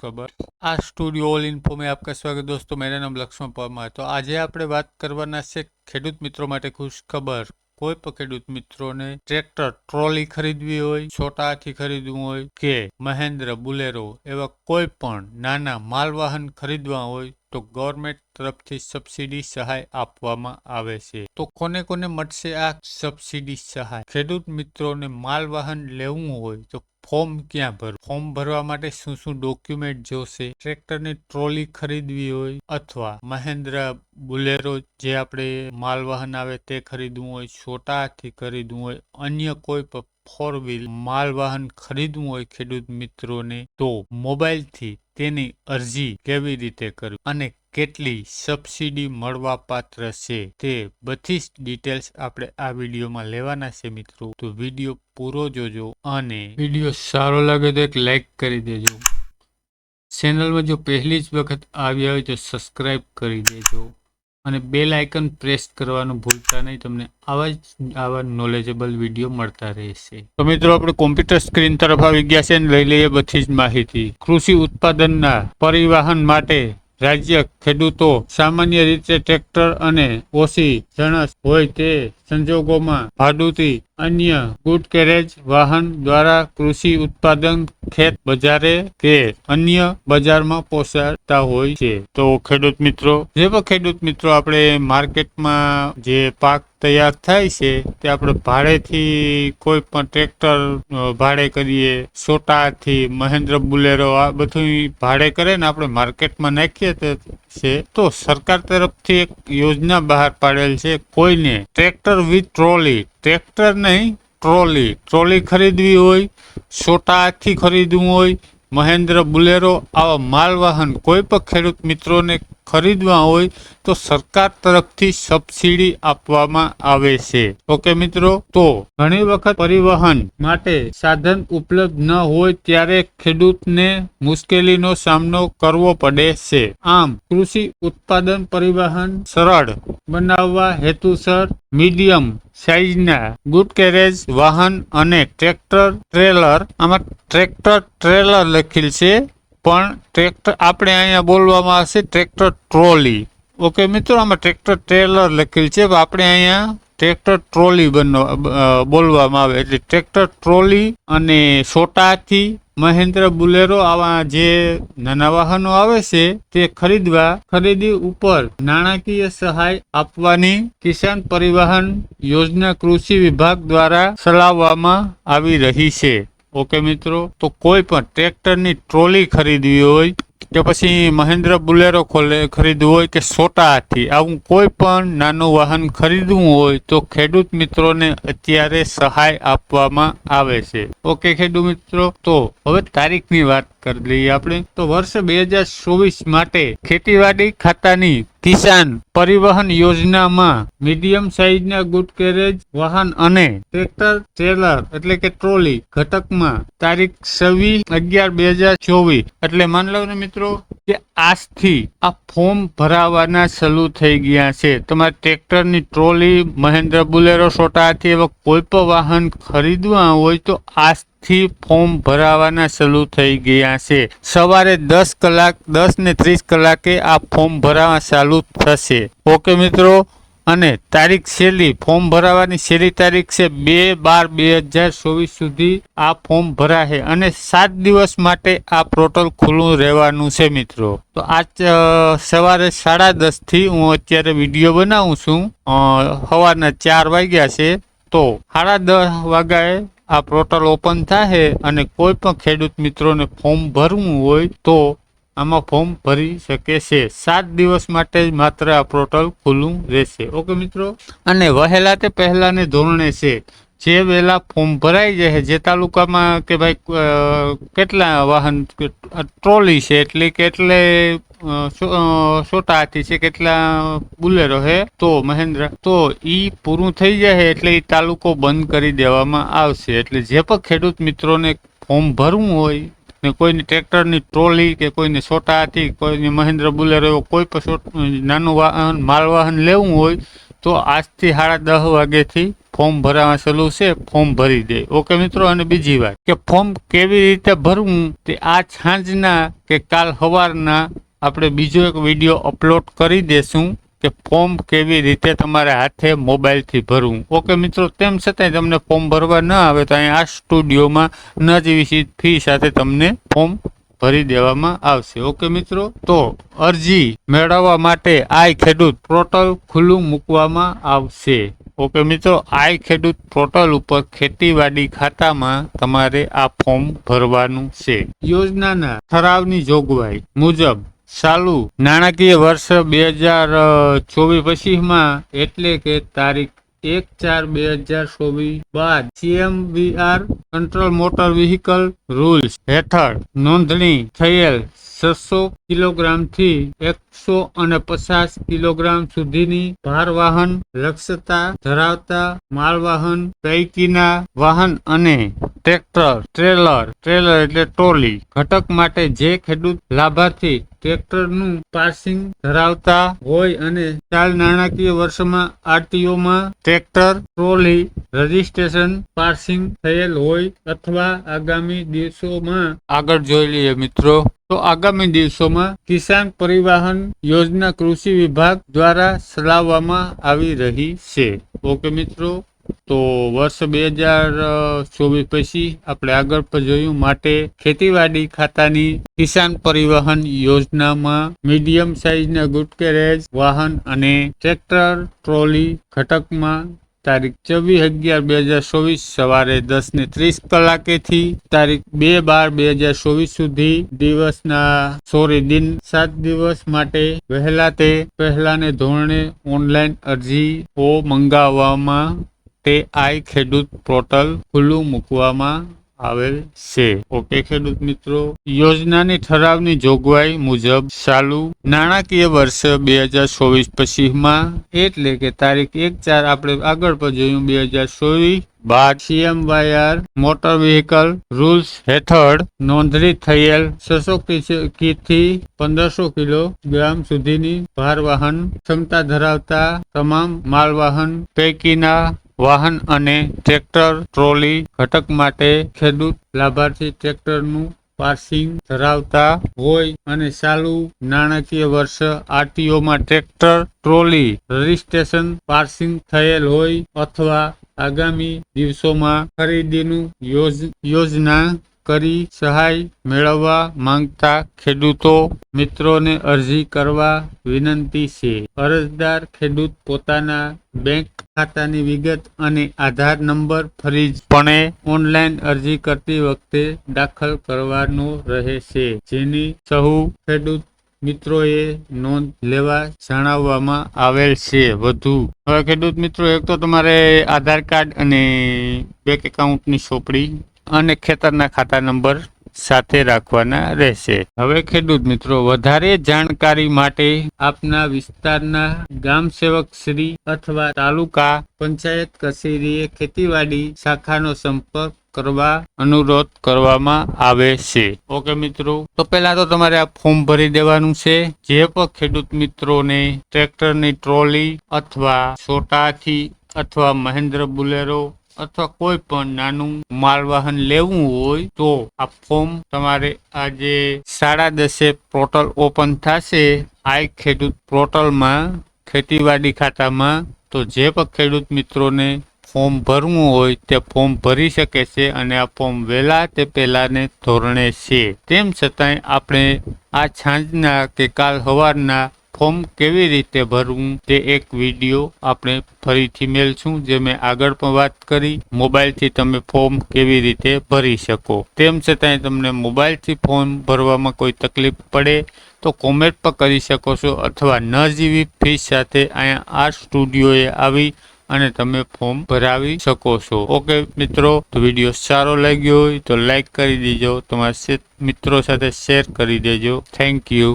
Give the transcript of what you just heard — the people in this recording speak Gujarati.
खबर। आ स्टूडियो ऑल इन्फो में आपका स्वागत दोस्तों। मेरा नाम लक्ष्मण परमार। तो आज આપણે વાત કરવાના છે ખેડૂત મિત્રો માટે ખુશ ખબર। કોઈ પણ ખેડૂત મિત્રોને ટ્રેક્ટર ટ્રોલી ખરીદવી હોય, છોટા હાથી ખરીદવું હોય કે મહેન્દ્ર બુલેરો એવા કોઈ પણ નાના માલવાહન ખરીદવા હોય તો ગવર્મેન્ટ તરફથી સબસિડી સહાય આપવામાં આવે છે। તો કોને કોને મળશે આ સબસિડી સહાય? ખેડૂત મિત્રોને માલવાહન લેવું હોય તો ફોર્મ ક્યાં ભરવું? ફોર્મ ભરવા માટે શું શું ડોક્યુમેન્ટ જોશે? ટ્રેક્ટરની ટ્રોલી ખરીદવી હોય અથવા મહેન્દ્ર બુલેરો જે આપણે માલવાહન આવે તે ખરીદવું હોય, છોટા હાથી ખરીદવું હોય, અન્ય કોઈ પણ 4 વ્હીલ માલવાહન ખરીદવું હોય ખેડૂત મિત્રોને તો મોબાઈલથી તેની અરજી કેવી રીતે કરવી અને કેટલી સબસિડી મળવા પાત્ર છે તે બધી જ ડિટેલ્સ આપણે આ વિડીયોમાં લેવાના છે મિત્રો। તો વિડીયો પૂરો જોજો અને વિડીયો સારો લાગે તો એક લાઈક કરી દેજો। ચેનલમાં જો પહેલી જ વખત આવ્યા હોય તો સબસ્ક્રાઇબ કરી દેજો અને બેલ આઇકન પ્રેસ કરવાનું ભૂલતા નહીં। તમને આવા નોલેજેબલ વિડીયો મળતા રહેશે। તો મિત્રો આપણે કોમ્પ્યુટર સ્ક્રીન તરફ આવી ગયા છે અને લઈ લઈએ બધી જ માહિતી। કૃષિ ઉત્પાદનના પરિવહન માટે રાજ્ય ખેડૂતો સામાન્ય રીતે ટ્રેક્ટર અને ઓછી જણસ હોય તે સંજોગોમાં ભાડુતી અન્ય ગુડ કેરેજ વાહન દ્વારા કૃષિ ઉત્પાદન ખેત બજારે કે અન્ય બજારમાં પહોંચાડતા હોય છે। તો ખેડૂત મિત્રો ખેડૂત મિત્રો આપણે માર્કેટમાં જે પાક તૈયાર થાય છે તે આપણે ભાડેથી કોઈ પણ ટ્રેક્ટર ભાડે કરીએ, છોટા હાથી, મહેન્દ્ર બુલેરો આ બધું ભાડે કરે ને આપણે માર્કેટમાં નાખીએ છે તો સરકાર તરફથી એક યોજના બહાર પાડેલ છે। કોઈને ટ્રેક્ટર વિથ ટ્રોલી, ટ્રેક્ટર નહીં ટ્રોલી ખરીદવી હોય, છોટા હાથી ખરીદવું હોય, મહેન્દ્ર બુલેરો આવા માલવાહન કોઈ પણ ખેડૂત મિત્રોને ખરીદવા હોય તો સરકાર તરફથી સબસિડી આપવામાં આવે છે। ઓકે મિત્રો, તો ઘણી વખત પરિવહન માટે સાધન ઉપલબ્ધ ન હોય ત્યારે ખેડૂતને મુશ્કેલીનો સામનો કરવો પડે છે। આમ કૃષિ ઉત્પાદન પરિવહન સરળ બનાવવા હેતુસર મીડિયમ સાઇઝના ગુડ કેરેજ વાહન અને ટ્રેક્ટર ટ્રેલર, આમાં ટ્રેક્ટર ટ્રેલર લખેલ છે પણ ટ્રેક્ટર આપણે અહીંયા બોલવામાં આવશે ટ્રેક્ટર ટ્રોલી। ઓકે મિત્રો, આમાં ટ્રેક્ટર ટ્રેલર લખેલ છે આપણે અહીંયા ટ્રેક્ટર ટ્રોલી બોલવામાં આવે એટલે ટ્રેક્ટર ટ્રોલી અને છોટા હાથી, મહેન્દ્ર બુલેરો આવા જે નાના વાહનો આવે છે તે ખરીદી ઉપર નાણાકીય સહાય આપવાની કિસાન પરિવહન યોજના કૃષિ વિભાગ દ્વારા ચલાવવામાં આવી રહી છે। ઓકે મિત્રો, તો કોઈ પણ ટ્રેક્ટરની ટ્રોલી ખરીદવી હોય કે પછી મહેન્દ્ર બુલેરો ખરીદવું હોય કે છોટા હાથી આવું કોઈ પણ નાનું વાહન ખરીદવું હોય તો ખેડૂત મિત્રોને અત્યારે સહાય આપવામાં આવે છે। ઓકે ખેડૂત મિત્રો, તો હવે તારીખની વાત કરી લઈએ આપણે। તો વર્ષ 2024 માટે ખેતીવાડી ખાતાની કિસાન પરિવહન યોજનામાં મીડિયમ સાઇઝના ગુડ કેરેજ વાહન અને ટ્રેક્ટર ટ્રેલર એટલે કે ટ્રોલી ઘટકમાં તારીખ 26/11/2024 એટલે માન લો ને મિત્રો કે આજથી આ ફોર્મ ભરાવાના શરૂ થઈ ગયા છે। તમારે ટ્રેક્ટરની ટ્રોલી, મહેન્દ્ર બુલેરો, છોટા હાથી એવા કોઈ પણ વાહન ખરીદવા હોય તો આજથી ફોર્મ ભરાવાના શરૂ થઈ ગયા છે। સવારે 10:30 કલાકે આ ફોર્મ ભરાવા ચાલુ થશે। ઓકે મિત્રો, અને ફોર્મ ભરાવાની છેલ્લી તારીખ છે 2/12/2024 સુધી આ ફોર્મ ભરાશે અને 7 દિવસ માટે આ પોર્ટલ ખુલ્લું રહેવાનું છે મિત્રો। તો આજ સવારે 10:30 થી હું અત્યારે વિડીયો બનાવું છું, સવારના 4 વાગ્યા છે તો 10:30 વાગ્યાએ આ પોર્ટલ ઓપન થાય અને કોઈ પણ ખેડૂત મિત્રોને ફોર્મ ભરવું હોય તો આમાં ફોર્મ ભરી શકે છે। 7 દિવસ માટે જ માત્ર આ પોર્ટલ ખુલ્લું રહેશે। ઓકે મિત્રો, અને વહેલા તે પહેલાને ધોરણે છે જે વહેલા ફોર્મ ભરાઈ જાય જે તાલુકામાં કે ભાઈ કેટલા વાહન ટ્રોલી છે એટલે છોટા હાથી છે, કેટલા બુલેરો છે તો મહેન્દ્ર, તો ઈ પૂરું થઈ જાય એટલે એ તાલુકો બંધ કરી દેવામાં આવશે। એટલે જે પણ ખેડૂત મિત્રોને ફોર્મ ભરવું હોય ને કોઈને ટ્રેક્ટરની ટ્રોલી કે કોઈને છોટા હાથી, કોઈને મહેન્દ્ર બુલેરો એવો કોઈ પણ નાનું વાહન માલવાહન લેવું હોય તો આજથી 10:30 વાગ્યાથી ફોર્મ ભરવા ચાલુ છે, ફોર્મ ભરી દે. ઓકે મિત્રો, અને બીજી વાત કે ફોર્મ કેવી રીતે ભરવું તે આ સાંજના કે કાલ સવારના આપણે બીજો એક વિડીયો અપલોડ કરી દેશું કે ફોર્મ કેવી રીતે તમારે હાથે મોબાઈલથી ભરવું. ઓકે મિત્રો, તેમ છતાંય તમને ફોર્મ ભરવા ન આવે તો અહીંયા આ સ્ટુડિયોમાં નજીવી ફી સાથે તમને ફોર્મ ભરી દેવામાં આવશે. ઓકે મિત્રો, તો અરજી મેળવવા માટે આઈ ખેડૂત પોર્ટલ ખુલ્લું મૂકવામાં આવશે. ઓકે મિત્રો, આઈ ખેડૂત પોર્ટલ ઉપર ખેતીવાડી ખાતામાં તમારે આ ફોર્મ ભરવાનું છે. યોજનાના ઠરાવની જોગવાઈ મુજબ ચાલુ નાણાકીય વર્ષ 2024-25માં એટલે કે તારીખ 1/4/2024 બાદ CMVR control motor vehicle rules હેઠળ નોંધણી થયેલ 600 કિલોગ્રામથી 150 કિલોગ્રામ સુધીની ભારવાહન લક્ષતા ધરાવતા માલવાહન પૈકીના વાહન અને ટ્રેક્ટર ટ્રેલર એટલે ટ્રોલી ઘટક માટે જે ખેડૂત લાભાર્થી ટ્રેક્ટરનું પાર્સિંગ ધરાવતા હોય અને ચાલ નાણાકીય વર્ષમાં RTOમાં ટ્રેક્ટર ટ્રોલી રજીસ્ટ્રેશન પાર્સિંગ થયેલ હોય અથવા આગામી દિવસોમાં આગળ જોઈ લઈએ મિત્રો. તો આગામી દિવસોમાં કિસાન પરિવહન યોજના કૃષિ વિભાગ દ્વારા ચલાવવામાં આવી રહી છે. ઓકે મિત્રો, તો વર્ષ 2024 પછી આપણે આગળ પર જોયું માટે ખેતીવાડી ખાતાની કિસાન પરિવહન યોજનામાં મીડિયમ સાઇઝના ગુડ કેરેજ વાહન અને ટ્રેક્ટર ટ્રોલી ઘટકમાં તારીખ 24/11/2024 સવારે 10:30 કલાકેથી તારીખ 2/12/2024 સુધી દિન 7 દિવસ માટે વહેલા તે પહેલાને ધોરણે ઓનલાઈન અરજીઓ મંગાવવામાં તે આઈ ખેડૂત પોર્ટલ ખુલ્લું મૂકવામાં આવેલ છે. ઓકે ખેડૂત મિત્રો, યોજનાની ઠરાવની જોગવાઈ મુજબ ચાલુ નાણાકીય વર્ષ 2024-25માં એટલે કે તારીખ 1/4 આપણે આગળ પર જોયું 2024 બાદ CMVR મોટર વ્હીકલ રૂલ્સ હેઠળ નોંધણી થયેલ 600 થી 1500 કિલોગ્રામ સુધીની ભારવાહન ક્ષમતા ધરાવતા તમામ માલવાહન પૈકીના વાહન અને ટ્રેક્ટર ટ્રોલી ઘટક માટે ખેડૂત લાભાર્થી ટ્રેક્ટરનું પાર્સિંગ ધરાવતા હોય અને ચાલુ નાણાકીય વર્ષ RTOમાં ટ્રેક્ટર ટ્રોલી રજીસ્ટ્રેશન પાર્સિંગ થયેલ હોય અથવા આગામી દિવસોમાં ખરીદીનું યોજના કરી સહાય મેળવવા માંગતા ખેડૂતો મિત્રોને અરજી કરવા વિનંતી છે. અરજદાર ખેડૂત પોતાના બેંક ખાતાની વિગત અને આધાર નંબર ફરજિયાતપણે ઓનલાઈન અરજી કરતી વખતે દાખલ કરવાનો રહે છે, જેની સહુ ખેડૂત મિત્રોએ નોંધ લેવા જણાવવામાં આવેલ છે. વધુ હવે ખેડૂત મિત્રો, એક તો તમારે આધાર કાર્ડ અને બેંક એકાઉન્ટની ચોપડી અને ખેતરના ખાતા નંબર સાથે રાખવાના રહેશે. હવે ખેડૂત મિત્રો, વધારે જાણકારી માટે આપના વિસ્તારના ગામ સેવક શ્રી અથવા તાલુકા પંચાયત કચેરીએ ખેતીવાડી શાખાનો સંપર્ક કરવા અનુરોધ કરવામાં આવે છે. ઓકે મિત્રો, તો પહેલા તો તમારે આ ફોર્મ ભરી દેવાનું છે. જે પણ ખેડૂત મિત્રોને ટ્રેક્ટરની ટ્રોલી અથવા છોટાથી અથવા મહેન્દ્ર બુલેરો અથવા કોઈ પણ નાનું માલવાહન લેવું હોય તો આ ફોર્મ તમારે આજે 10:30 પોર્ટલ ઓપન થશે આઈ ખેડૂત પોર્ટલમાં ખેતીવાડી ખાતામાં. તો જે પણ ખેડૂત મિત્રોને ફોર્મ ભરવું હોય તે ફોર્મ ભરી શકે છે અને આ ફોર્મ વહેલા તે પહેલાને ધોરણે છે. તેમ છતાંય આપણે આ સાંજના કે કાલ સવારના ફોર્મ કેવી રીતે ભરવું તે એક વિડીયો આપણે ફરીથી મેળશું, જે મેં આગળ પણ વાત કરી. મોબાઈલથી તમે ફોર્મ કેવી રીતે ભરી શકો. તેમ છતાંય તમને મોબાઈલથી ફોર્મ ભરવામાં કોઈ તકલીફ પડે તો કોમેન્ટ પણ કરી શકો છો અથવા નજીવી ફીસ સાથે અહીંયા આ સ્ટુડિયોએ આવી અને તમે ફોર્મ ભરાવી શકો છો. ઓકે મિત્રો, તો વિડીયો સારો લાગ્યો હોય તો લાઈક કરી દેજો, તમારા મિત્રો સાથે શેર કરી દેજો. Thank you.